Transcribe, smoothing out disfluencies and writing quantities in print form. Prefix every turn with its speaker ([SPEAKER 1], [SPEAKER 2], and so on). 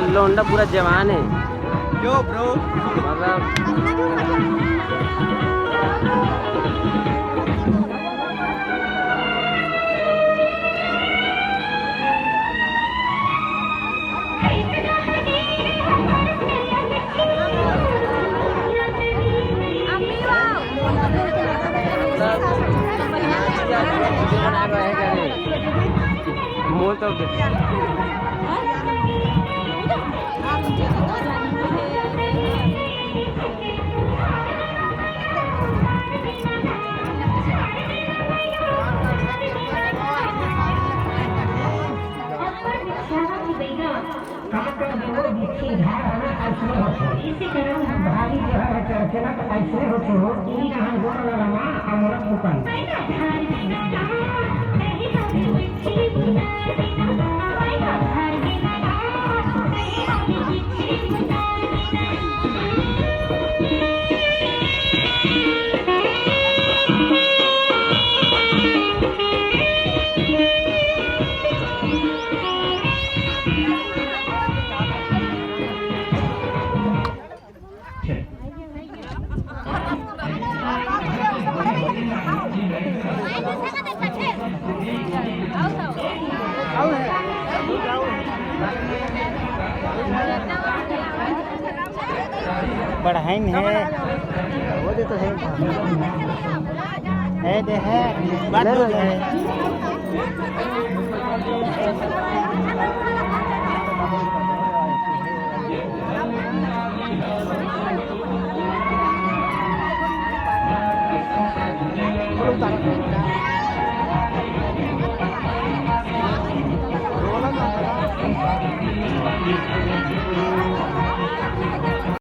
[SPEAKER 1] लोंडा पूरा जवान है
[SPEAKER 2] यो ब्रो
[SPEAKER 1] मतलब मोल तो
[SPEAKER 3] इसी कारण भारी जो है चर्चा तो ऐसे होते हो यही रहा गोड़ लगा हमारा दुकान बढ़ाइन है वो दे तो है दे है बात हो है Belum tahu.